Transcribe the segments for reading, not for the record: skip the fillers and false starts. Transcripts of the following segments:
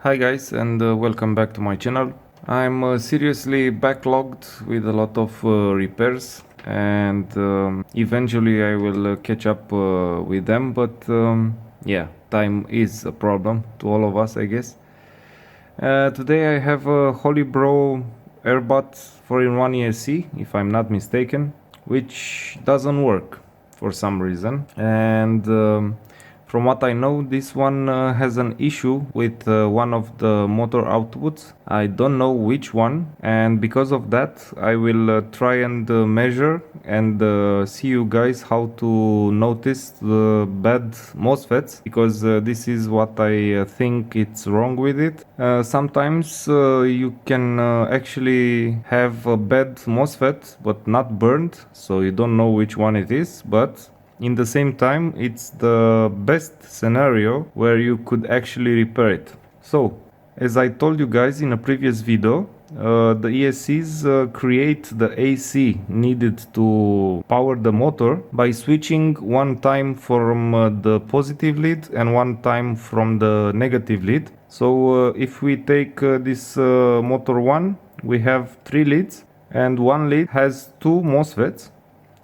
Hi guys, and welcome back to my channel. I'm seriously backlogged with a lot of repairs, and eventually I will catch up with them, but yeah, time is a problem to all of us, I guess. Today I have a Holy Bro Airbot 4in1 ESC, if I'm not mistaken, which doesn't work for some reason, and from what I know, this one has an issue with one of the motor outputs. I don't know which one, and because of that I will try and measure and see you guys how to notice the bad MOSFETs, because this is what I think it's wrong with it. Sometimes you can actually have a bad MOSFET but not burned, so you don't know which one it is, but in the same time, it's the best scenario where you could actually repair it. So, as I told you guys in a previous video, the ESCs create the AC needed to power the motor by switching one time from the positive lead and one time from the negative lead. So if we take this motor 1, we have 3 leads, and one lead has 2 MOSFETs.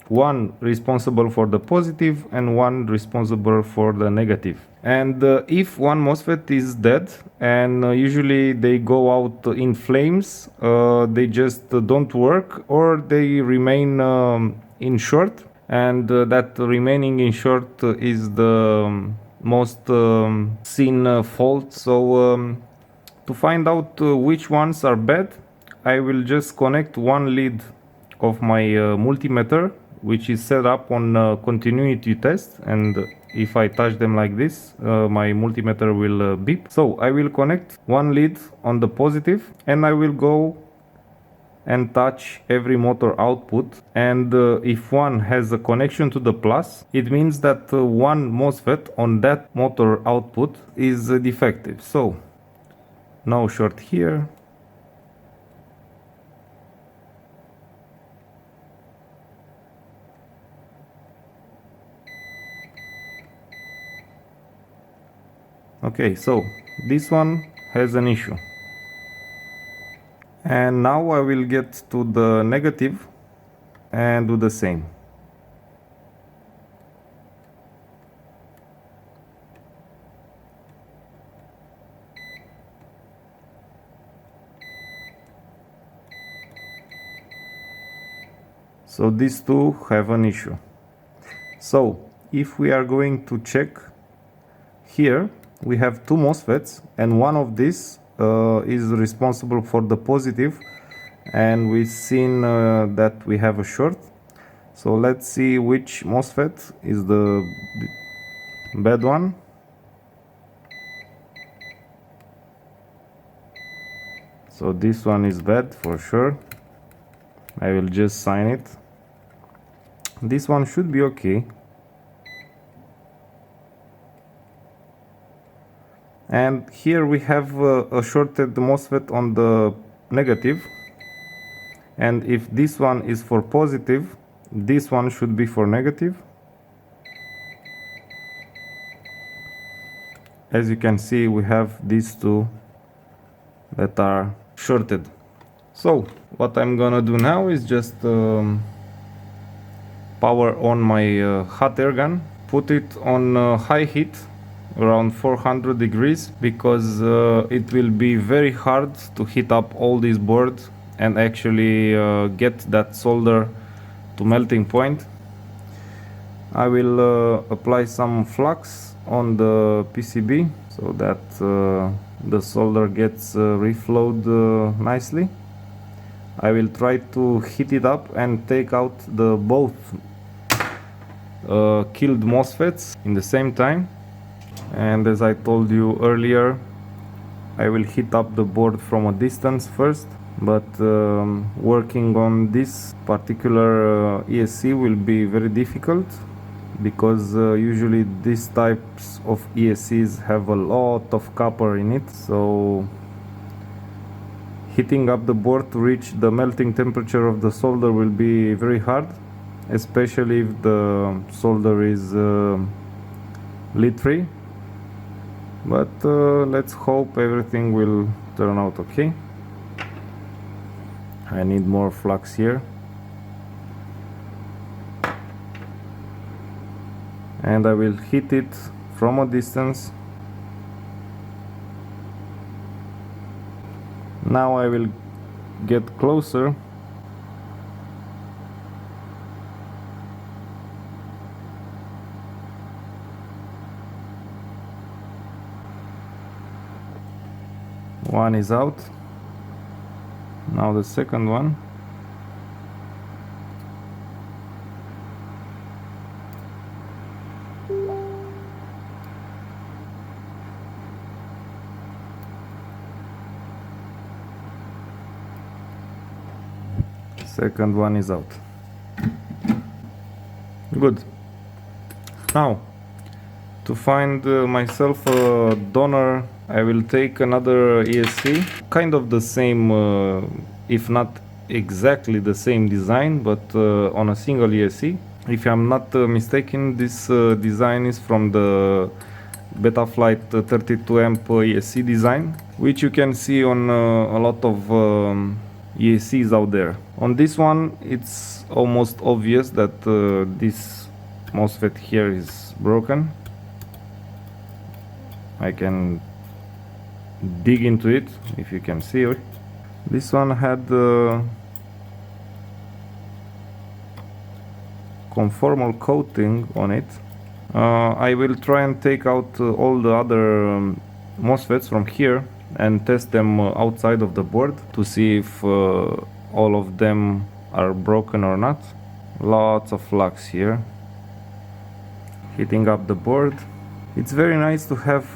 One responsible for the positive and one responsible for the negative. And if one MOSFET is dead, and usually they go out in flames, they just don't work, or they remain in short, and that remaining in short is the most seen fault. So to find out which ones are bad, I will just connect one lead of my multimeter, which is set up on continuity test, and if I touch them like this, my multimeter will beep. So I will connect one lead on the positive, and I will go and touch every motor output, and if one has a connection to the plus, it means that one MOSFET on that motor output is defective. So no short here. Okay, so this one has an issue. And now I will get to the negative and do the same. So these two have an issue. So if we are going to check here, we have 2 MOSFETs, and one of these is responsible for the positive, and we've seen that we have a short. So let's see which MOSFET is the bad one. So this one is bad for sure. I will just sign it. This one should be okay. And here we have a shorted MOSFET on the negative, and if this one is for positive, this one should be for negative. As you can see, we have these two that are shorted. So what I'm gonna do now is just power on my hot air gun, put it on high heat around 400 degrees, because it will be very hard to heat up all these boards and actually get that solder to melting point. I will apply some flux on the PCB so that the solder gets reflowed nicely. I will try to heat it up and take out the both killed MOSFETs in the same time. And as I told you earlier, I will heat up the board from a distance first, but working on this particular ESC will be very difficult, because usually these types of ESCs have a lot of copper in it, so heating up the board to reach the melting temperature of the solder will be very hard, especially if the solder is lead free. but let's hope everything will turn out okay. I need more flux here, and I will hit it from a distance. Now I will get closer. One is out. Now the second one. Second one is out. Good. Now, to find myself a donor, I will take another ESC, kind of the same, if not exactly the same design, but on a single ESC. If I'm not mistaken, this design is from the Betaflight 32 amp ESC design, which you can see on a lot of ESCs out there. On this one, it's almost obvious that this MOSFET here is broken. I can dig into it, if you can see it. This one had conformal coating on it. I will try and take out all the other MOSFETs from here and test them outside of the board to see if all of them are broken or not. Lots of flux here hitting up the board. It's very nice to have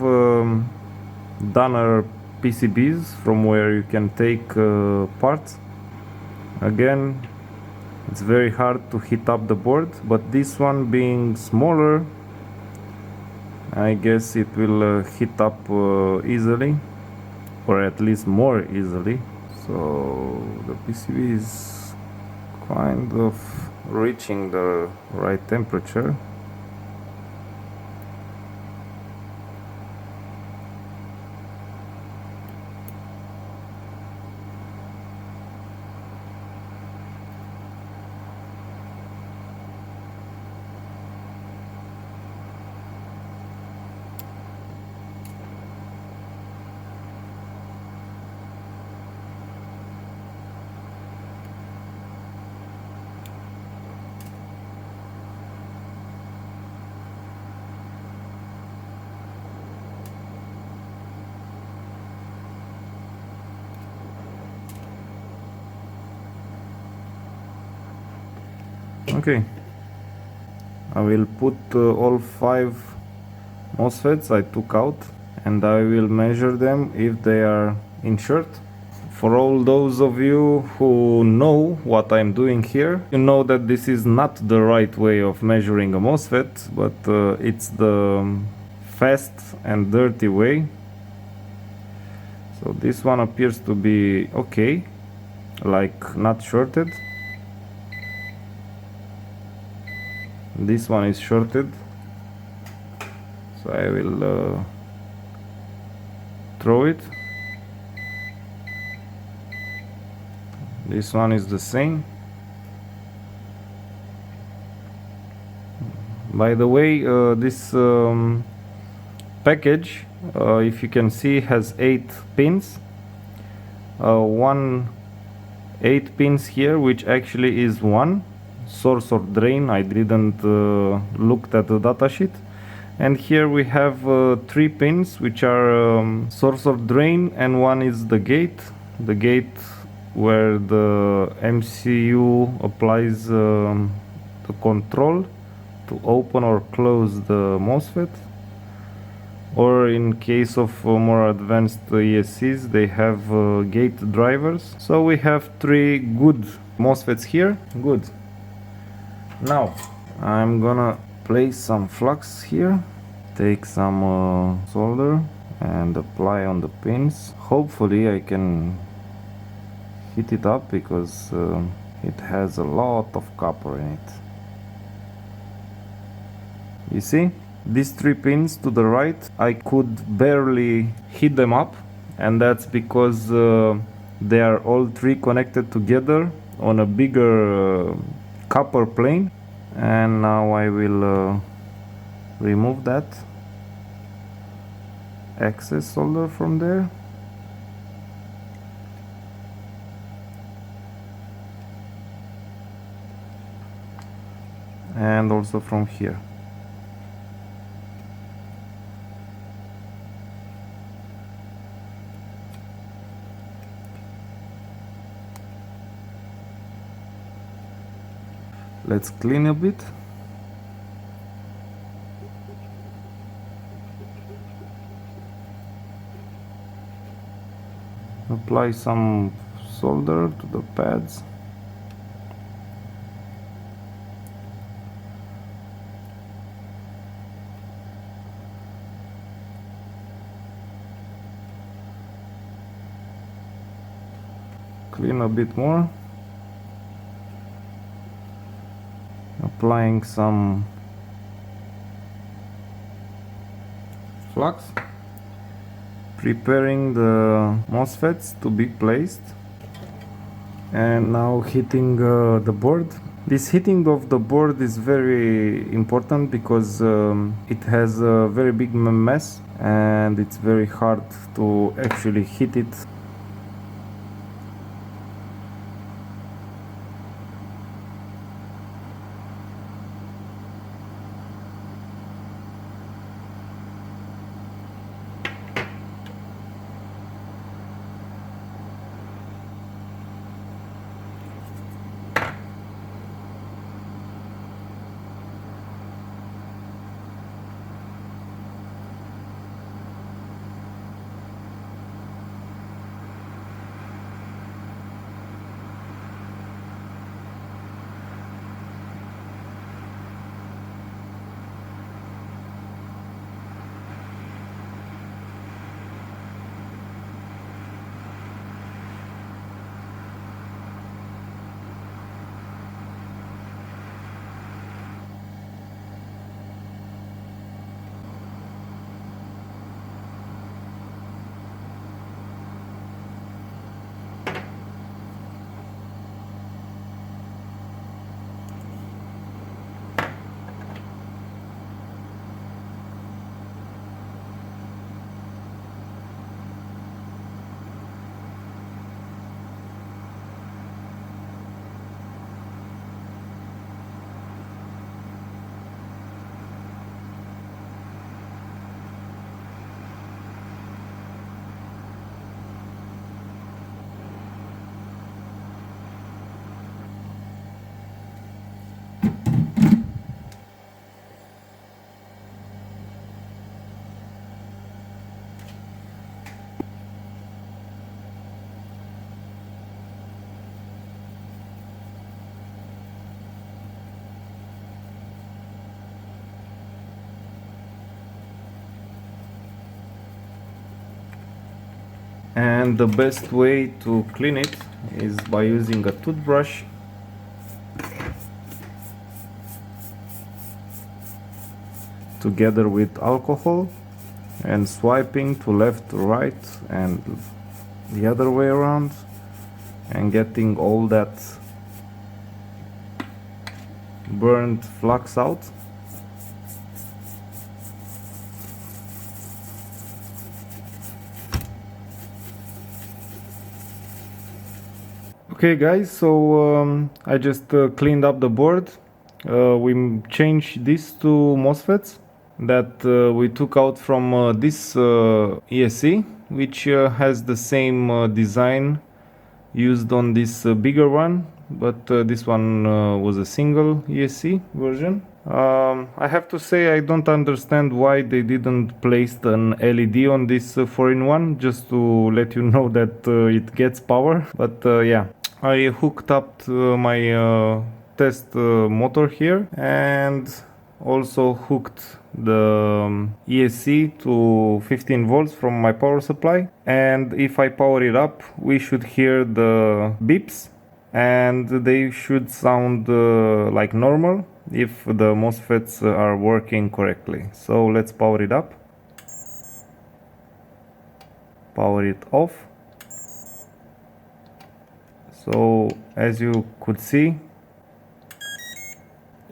donor PCBs from where you can take parts. Again, it's very hard to hit up the board, but this one being smaller, I guess it will hit up easily, or at least more easily. So the PCB is kind of reaching the right temperature. Okay, I will put all 5 MOSFETs I took out, and I will measure them if they are insured. For all those of you who know what I'm doing here, you know that this is not the right way of measuring a MOSFET, but it's the fast and dirty way. So this one appears to be okay, like not shorted. This one is shorted, so I will throw it. This one is the same. By the way, this package, if you can see, has 8 pins. 8 pins here, which actually is 1 source or drain. I didn't looked at the datasheet. And here we have 3 pins, which are source or drain, and 1 is the gate where the MCU applies the control to open or close the MOSFET. Or in case of more advanced ESCs, they have gate drivers. So we have 3 good MOSFETs here. Good. Now I'm gonna place some flux here, take some solder and apply on the pins. Hopefully I can heat it up, because it has a lot of copper in it. You see, These 3 pins to the right, I could barely heat them up, and that's because they are all 3 connected together on a bigger copper plane. And now I will remove that excess solder from there. And also from here. Let's clean a bit. Apply some solder to the pads. Clean a bit more. Applying some flux. Preparing the MOSFETs to be placed. And now heating the board. This heating of the board is very important because it has a very big mass and it's very hard to actually heat it. And the best way to clean it is by using a toothbrush. Together with alcohol and swiping to left to right and the other way around and getting all that burnt flux out. Okay guys, so I just cleaned up the board. We changed these 2 MOSFETs that we took out from this ESC, which has the same design used on this bigger one, but this one was a single ESC version. I have to say I don't understand why they didn't place an LED on this 4-in-1, just to let you know that it gets power. But yeah, I hooked up my test motor here and also hooked the ESC to 15 volts from my power supply, and if I power it up we should hear the beeps and they should sound like normal. if the MOSFETs are working correctly. So let's power it up, power it off. So as you could see,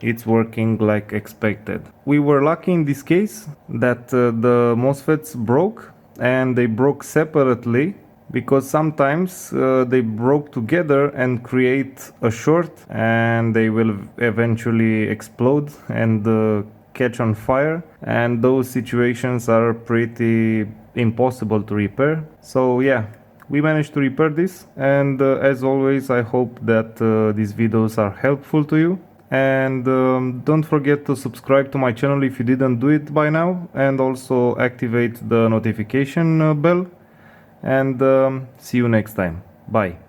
it's working like expected. We were lucky in this case that the MOSFETs broke, and they broke separately, because sometimes they broke together and create a short, and they will eventually explode and catch on fire, and those situations are pretty impossible to repair. So yeah, we managed to repair this, and as always, I hope that these videos are helpful to you. And don't forget to subscribe to my channel if you didn't do it by now, and also activate the notification bell. And see you next time. Bye.